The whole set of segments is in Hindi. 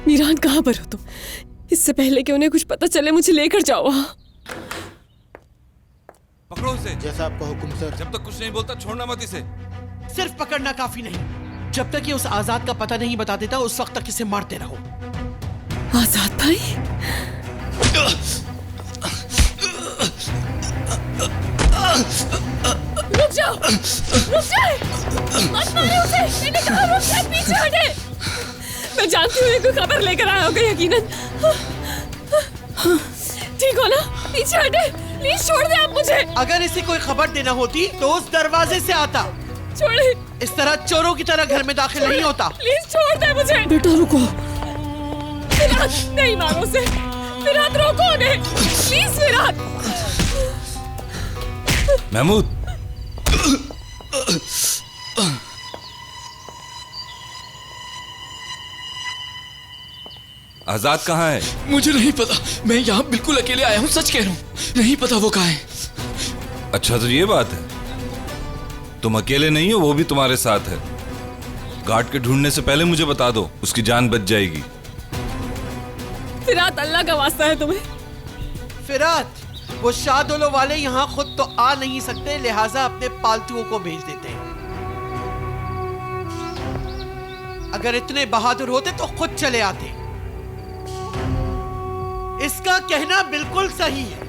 मीरान कहाँ पर हो तुम? इससे पहले कि उन्हें कुछ पता चले मुझे लेकर जाओ वहाँ। पकड़ो उसे। जैसा आपका हुक्म सर। जब तक कुछ नहीं बोलता छोड़ना मत इसे। सिर्फ पकड़ना काफी नहीं, जब तक ये उस आजाद का पता नहीं बता देता उस वक्त तक इसे मारते रहो। आजाद भाई? रुक जाओ, रुक जाए, मत मारो उसे। मैंने कहा रुक जाए, पीछे हटे। मैं जानती हूँ ये कोई खबर लेकर आया होगा यकीनन। ठीक हो ना? पीछे हटे, प्लीज छोड़ दे आप मुझे। अगर इसे कोई खबर देना होती तो उस दरवाजे से आता। छोड़े। इस तरह चोरों की तरह घर में दाखिल नहीं होता। प्लीज छोड़ दे मुझे। बेटा रुको। फिरात, नहीं मारो उसे। फिरात रोको उन्हें, प्लीज फिरात। महमूद, आजाद कहाँ है? मुझे नहीं पता, मैं यहाँ बिल्कुल अकेले आया हूँ, सच कह रहा हूँ। नहीं पता वो कहाँ है। अच्छा तो ये बात है, तुम अकेले नहीं हो, वो भी तुम्हारे साथ है। गार्ड के ढूंढने से पहले मुझे बता दो, उसकी जान बच जाएगी। फिरात, अल्लाह का वास्ता है तुम्हें। फिरात, वो शाहदोलो वाले यहाँ खुद तो आ नहीं सकते, लिहाजा अपने पालतुओं को भेज देते हैं। अगर इतने बहादुर होते तो खुद चले आते। इसका कहना बिल्कुल सही है,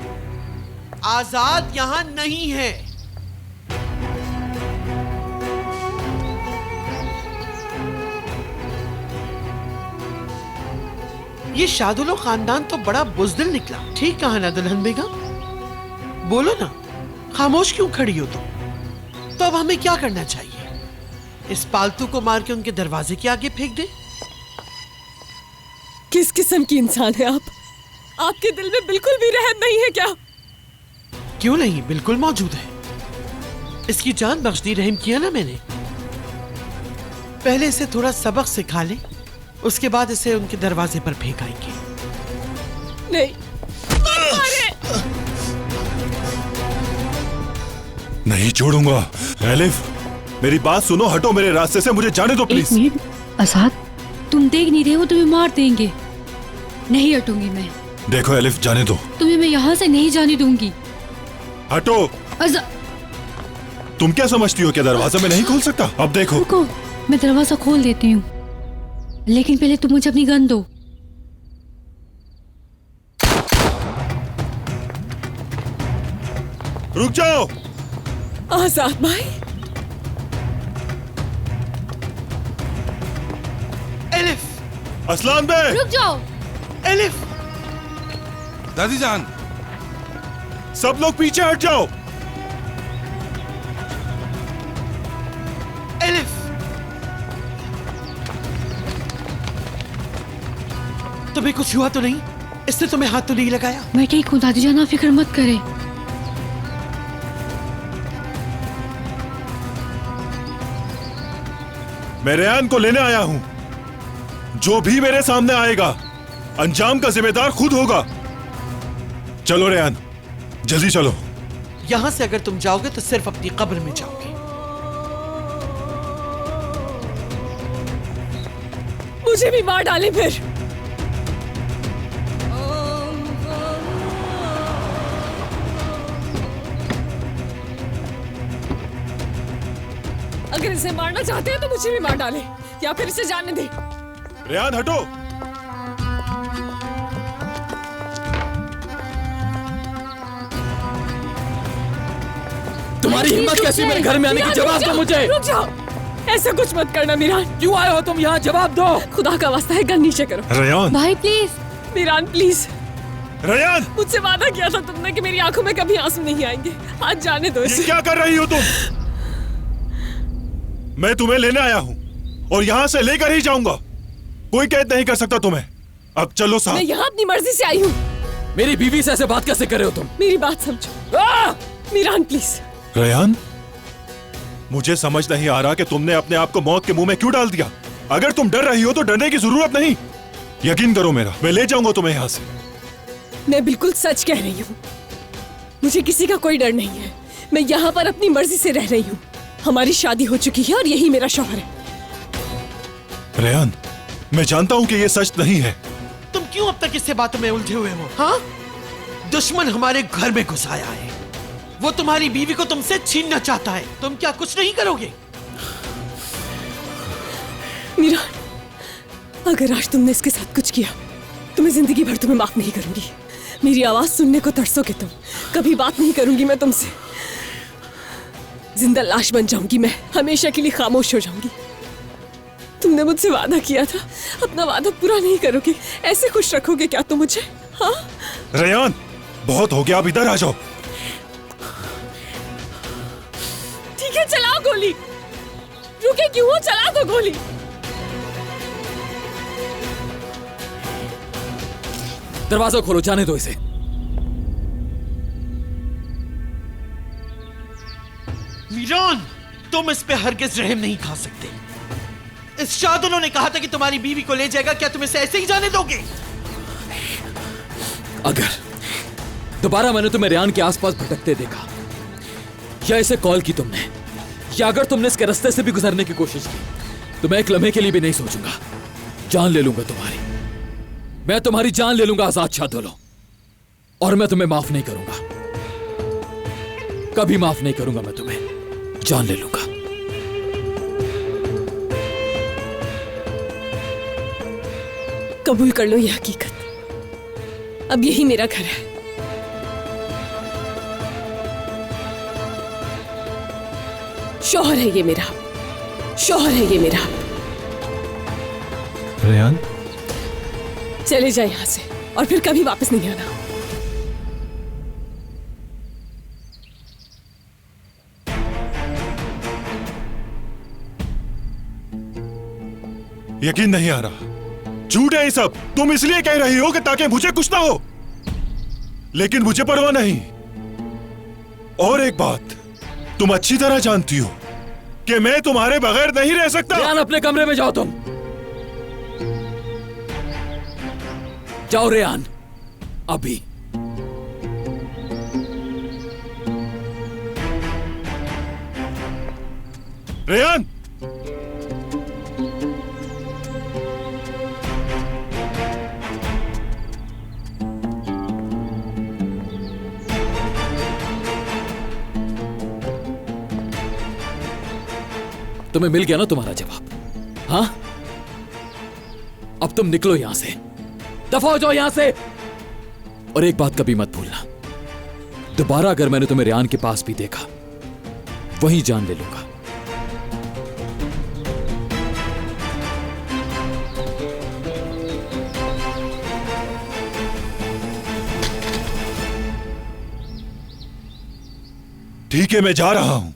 आजाद यहां नहीं है। ये शाहदुलो खानदान तो बड़ा बुज़दिल निकला। ठीक कहा ना दुल्हन बेगम? बोलो ना, खामोश क्यों खड़ी हो तुम? तो अब हमें क्या करना चाहिए? इस पालतू को मार के उनके दरवाजे के आगे फेंक दे? किस किस्म की इंसान है आप? आपके दिल में बिल्कुल भी रहम नहीं है क्या? क्यों नहीं, बिल्कुल मौजूद है। इसकी जान बख्श दी, रहम किया ना मैंने। पहले इसे थोड़ा सबक सिखा ले, उसके बाद इसे उनके दरवाजे पर फेंक आएंगे। नहीं, नहीं छोड़ूंगा। एलिफ, मेरी बात सुनो, हटो मेरे रास्ते से, मुझे जाने दो प्लीज। एक मिनट, आजाद, तुम देख नहीं रहे हो, तुम्हें मार देंगे। नहीं हटूंगी मैं। देखो एलिफ, जाने दो। तुम्हें मैं यहाँ से नहीं जाने दूंगी। हटो। तुम क्या समझती हो, क्या दरवाजा मैं नहीं खोल सकता? अब देखो। रुको, मैं दरवाजा खोल देती हूँ, लेकिन पहले तुम मुझे अपनी गन दो। रुक जाओ। आजाद भाई। एलिफ, असलान बे, रुक जाओ। एलिफ, दादी जान, सब लोग पीछे हट जाओ। एलिफ, तुम्हें कुछ हुआ तो नहीं? इसने तुम्हें हाथ तो नहीं लगाया? मैं ठीक हूँ दादी जान, आप फिक्र मत करें। मैं रेयान को लेने आया हूं। जो भी मेरे सामने आएगा, अंजाम का जिम्मेदार खुद होगा। चलो रेयान, जल्दी चलो। यहां से अगर तुम जाओगे तो सिर्फ अपनी कब्र में जाओगे। मुझे भी मार डाले फिर। अगर इसे मारना चाहते हैं तो मुझे भी मार डाले, या फिर इसे जाने दे। रेयान हटो। तुम्हारी हिम्मत कैसी मेरे घर में आने की? जवाब दो मुझे। रुक जाओ, ऐसा कुछ मत करना मीरान। क्यों आए हो तुम यहाँ? जवाब दो। खुदा का वास्ता है, गन नीचे करो। रेयान, भाई प्लीज। मीरान प्लीज। रेयान, मुझसे वादा किया था तुमने कि मेरी आंखों में कभी आंसू नहीं आएंगे। आज जाने दो ये इसे। क्या कर रही हो तुम? मैं तुम्हें लेने आया हूं और यहां से लेकर ही जाऊंगा। कोई कैद नहीं कर सकता तुम्हें। अब चलो मैं साहब। यहाँ अपनी मर्जी से आई हूँ। मेरी बीवी से ऐसे बात कैसे कर रहे हो तुम? मेरी बात समझो मीरान प्लीज। रेयान, मुझे समझ नहीं आ रहा कि तुमने अपने आप को मौत के मुंह में क्यों डाल दिया। अगर तुम डर रही हो तो डरने की जरूरत नहीं। यकीन करो मेरा, मैं ले जाऊंगा तुम्हें यहाँ से। मैं बिल्कुल सच कह रही हूँ, मुझे किसी का कोई डर नहीं है। मैं यहाँ पर अपनी मर्जी से रह रही हूँ। हमारी शादी हो चुकी है और यही मेरा शौहर है। रेयान, मैं जानता हूं कि ये सच नहीं है। तुम क्यों अब तक इससे बातों में उलझे हुए हो? हाँ, दुश्मन हमारे घर में घुस आया है। वो तुम्हारी बीवी को तुमसे छीनना चाहता है। तुम क्या कुछ नहीं करोगे? मीरा, अगर आज तुमने इसके साथ कुछ किया तो मैं जिंदगी भर तुम्हें माफ नहीं करूंगी। मेरी आवाज सुनने को तरसोगे तुम। कभी बात नहीं करूंगी मैं तुमसे। जिंदा लाश बन जाऊंगी मैं, हमेशा के लिए खामोश हो जाऊंगी। तुमने मुझसे वादा किया था, अपना वादा पूरा नहीं करोगे। ऐसे खुश रखोगे क्या तुम मुझे? हाँ रेयान, बहुत हो गया, अब इधर आ जाओ। ठीक है, चलाओ गोली। रुके क्यों हो? चला दो गोली। दरवाजा खोलो, जाने दो इसे। मीरान, तुम इस पे हरगिज रहम नहीं खा सकते। इस शादुलों ने कहा था कि तुम्हारी बीवी को ले जाएगा। क्या तुम इसे ऐसे ही जाने दोगे? अगर दोबारा मैंने तुम्हें रेयान के आसपास भटकते देखा, या इसे कॉल की तुमने, या अगर तुमने इसके रास्ते से भी गुजरने की कोशिश की, तो मैं एक लम्हे के लिए भी नहीं सोचूंगा। जान ले लूंगा तुम्हारी। मैं तुम्हारी जान ले लूंगा आजाद शादुलो। और मैं तुम्हें माफ नहीं करूंगा, कभी माफ नहीं करूंगा मैं तुम्हें। जान ले लूंगा। कबूल कर लो ये हकीकत। अब यही मेरा घर है। शौहर है ये मेरा, शौहर है ये मेरा। रेयान, चले जाए यहां से और फिर कभी वापस नहीं आना। यकीन नहीं आ रहा। झूठ है ये सब। तुम इसलिए कह रही हो कि ताकि मुझे कुछ ना हो, लेकिन मुझे परवाह नहीं। और एक बात तुम अच्छी तरह जानती हो कि मैं तुम्हारे बगैर नहीं रह सकता। रेयान, अपने कमरे में जाओ। तुम जाओ रेयान, अभी। रेयान, तुम्हें मिल गया ना तुम्हारा जवाब? हाँ, अब तुम निकलो यहां से, दफा हो जाओ यहां से। और एक बात कभी मत भूलना, दोबारा अगर मैंने तुम्हें रेयान के पास भी देखा, वहीं जान ले लूंगा। ठीक है, मैं जा रहा हूं,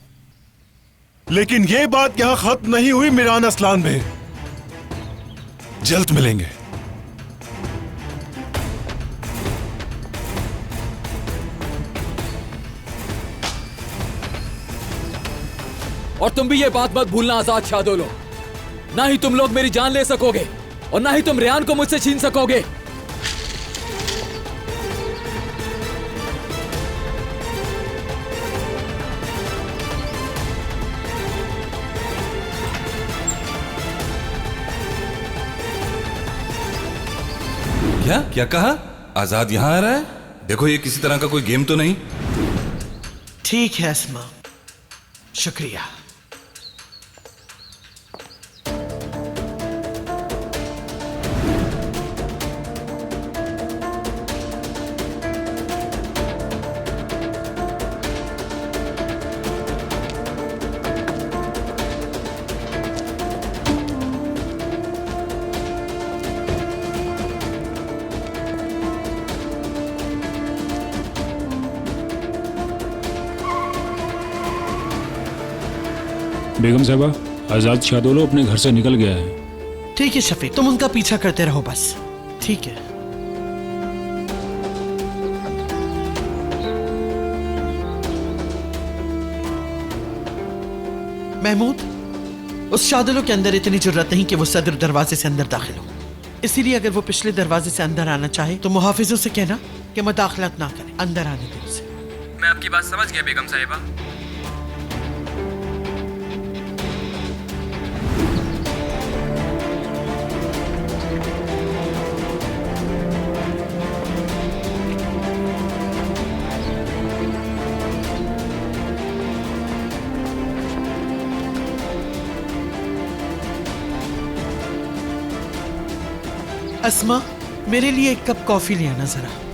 लेकिन यह बात यहां खत्म नहीं हुई। मीरान असलान में जल्द मिलेंगे। और तुम भी ये बात मत भूलना आजाद शादुलो, ना ही तुम लोग मेरी जान ले सकोगे और ना ही तुम रेयान को मुझसे छीन सकोगे। क्या क्या कहा? आजाद यहां आ रहा है? देखो, ये किसी तरह का कोई गेम तो नहीं? ठीक है अस्मा, शुक्रिया। बेगम साहबा, आजाद शादुलो अपने घर से निकल गया है। ठीक है शफीक, तुम उनका पीछा करते रहो बस। ठीक है। महमूद, उस शादुलो के अंदर इतनी जरूरत नहीं कि वो सदर दरवाजे से अंदर दाखिल हो। इसीलिए अगर वो पिछले दरवाजे से अंदर आना चाहे तो मुहाफिजों से कहना कि मुदाखलत ना करें, अंदर आने दो उसे। मैं आपकी बात समझ गया बेगम साहिबा। अस्मा, मेरे लिए एक कप कॉफी ले आना जरा।